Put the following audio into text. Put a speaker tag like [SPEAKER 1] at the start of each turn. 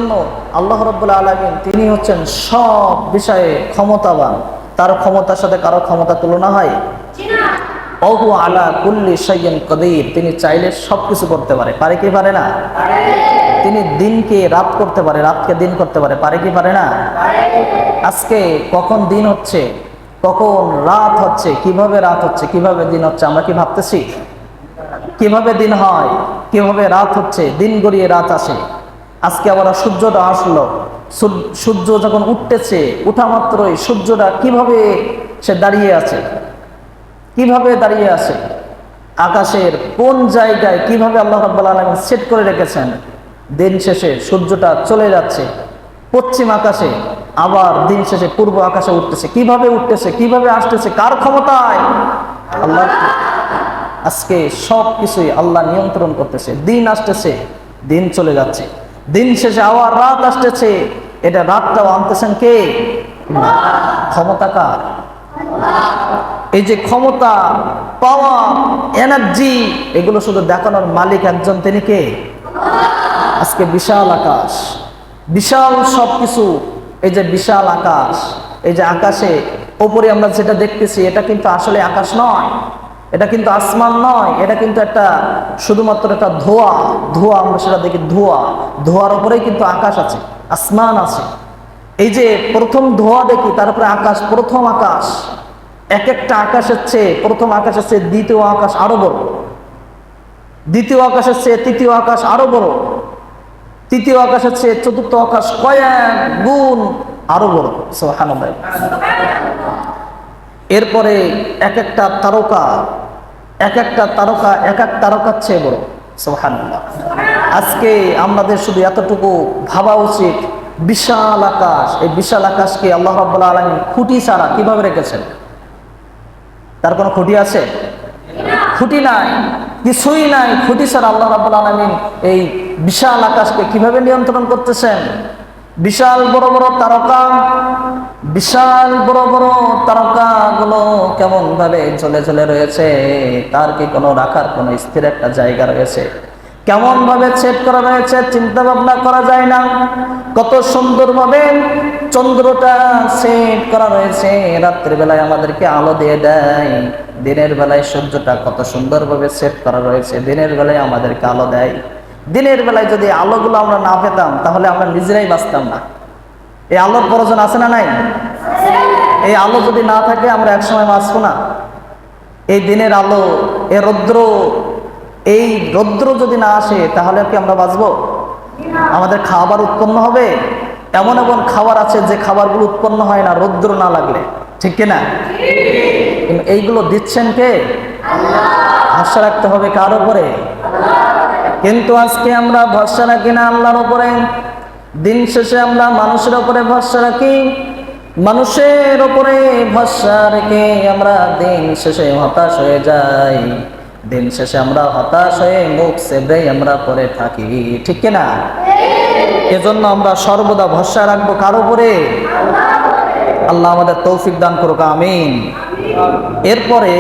[SPEAKER 1] জন্য আল্লাহ রাব্বুল আলামিন তিনি হচ্ছেন সব বিষয়ে ক্ষমতাবান। তার ক্ষমতার সাথে কারো ক্ষমতা তুলনা হয়? ওহু আলা কুল্লি শাইইন কাদির, তিনি চাইলে সবকিছু করতে পারে। পারে কি পারে না? তিনি দিনকে রাত করতে পারে, রাতকে দিন করতে পারে। পারে কি পারে না? আজকে কখন দিন হচ্ছে, কখন রাত হচ্ছে, কিভাবে রাত হচ্ছে, কিভাবে দিন হচ্ছে, আমরা কি ভাবতেছি? কিভাবে দিন হয়, কিভাবে রাত হচ্ছে, দিন গড়িয়ে রাত আসে। আজকে আবার সূর্যটা আসলো, সূর্য যখন উঠতেছে, উঠা মাত্রই সূর্যটা কিভাবে সে দাঁড়িয়ে আছে, কিভাবে দাঁড়িয়ে আছে, আকাশের কোন জায়গায় কিভাবে আল্লাহ রাব্বুল আলামিন সেট করে রেখেছেন। দিন শেষে সূর্যটা চলে যাচ্ছে পশ্চিম আকাশে, আবার দিন শেষে পূর্ব আকাশে উঠতেছে। কিভাবে উঠতেছে, কিভাবে আসতেছে, কার ক্ষমতায়? আল্লাহ। আজকে সব কিছুই আল্লাহ নিয়ন্ত্রণ করতেছে। দিন আসতেছে, দিন চলে যাচ্ছে, দিন শেষে আবার রাত আসতেছে, এটা রাতটাও আনতেছেন কে? ক্ষমতা কার? এই যে ক্ষমতা, পাওয়ার, এনার্জি, এগুলো শুধু দেখানোর মালিক একজন, তিনি কে? আজকে বিশাল আকাশ, বিশাল সবকিছু, এই যে বিশাল আকাশ, এই যে আকাশে ওপরে আমরা যেটা দেখতেছি, এটা কিন্তু আসলে আকাশ নয়, এটা কিন্তু আসমান নয়, এটা কিন্তু একটা শুধুমাত্র একটা ধোঁয়া। ধোঁয়া, আমরা সেটা দেখি ধোঁয়া, ধোঁয়ার উপরেই কিন্তু আকাশ আছে, আসমান আছে। এই যে প্রথম ধোঁয়া দেখি, তারপরে আকাশ, প্রথম আকাশ। এক একটা আকাশের চেয়ে, প্রথম আকাশের চেয়ে দ্বিতীয় আকাশ আরো বড়, দ্বিতীয় আকাশের চেয়ে তৃতীয় আকাশ আরো বড়, তৃতীয় আকাশের চেয়ে চতুর্থ আকাশ কয়েক গুণ আরো বড়। সুবহানাল্লাহ। এরপরে এক একটা তারকা, এক একটা তারকা, এক এক তারকার চেয়ে বড়। সুবহানাল্লাহ। আজকে আমাদের শুধু এতটুকু ভাবা উচিত, বিশাল আকাশ, এই বিশাল আকাশকে আল্লাহ রাব্বুল আলামিন খুঁটি ছাড়া কিভাবে রেখেছেন? তার কোনো খুঁটি আছে? খুঁটি নাই, কিছুই নাই। খুঁটি ছাড়া আল্লাহ রাব্বুল আলামিন এই বিশাল আকাশকে কিভাবে নিয়ন্ত্রণ করতেছেন? বিশাল বড় বড় তারকা, বিশাল বড় বড় তারকাগুলো কেমন ভাবে ঝলে ঝলে রয়েছে, তার কি কোনো রাখার কোনো স্থির একটা জায়গা রয়েছে? কেমন ভাবে সেট করা রয়েছে, চিন্তা ভাবনা করা যায় না। কত সুন্দর ভাবে চন্দ্রটা সেট করা রয়েছে, রাত্রি বেলায় আমাদেরকে আলো দিয়ে দেয়, দিনের বেলায় সূর্যটা কত সুন্দর ভাবে সেট করা রয়েছে, দিনের বেলায় আমাদেরকে আলো দেয়। দিনের বেলায় যদি আলোগুলো আমরা না পেতাম, তাহলে আমরা নিজেরাই বাঁচতাম না। এই আলোর প্রয়োজন আছে না নাই? এই আলো যদি না থাকে, আমরা একসময় বাঁচবো না। এই দিনের আলো, এই রৌদ্র, এই রৌদ্র যদি না আসে, তাহলে কি আমরা বাঁচবো? আমাদের খাবার উৎপন্ন হবে? এমন এমন খাবার আছে যে খাবারগুলো উৎপন্ন হয় না রৌদ্র না লাগলে, ঠিক কিনা? এইগুলো দিচ্ছেন কে? ভরসা রাখতে হবে কার উপরে? কিন্তু আজকে আমরা ভরসা রাখি না আল্লাহর উপরে। দিন শেষে আমরা মানুষের উপরে ভরসা রাখি, মানুষের উপরে ভরসা রেখে আমরা দিন শেষে হতাশ হয়ে যাই। দিন শেষে আমরা হতাশ হয়ে মুখ চেপে আমরা পড়ে থাকি, ঠিক কিনা? এজন্য আমরা সর্বদা ভরসা রাখবো কার উপরে? আল্লাহ আমাদের তৌফিক দান করুক, আমিন। এরপরে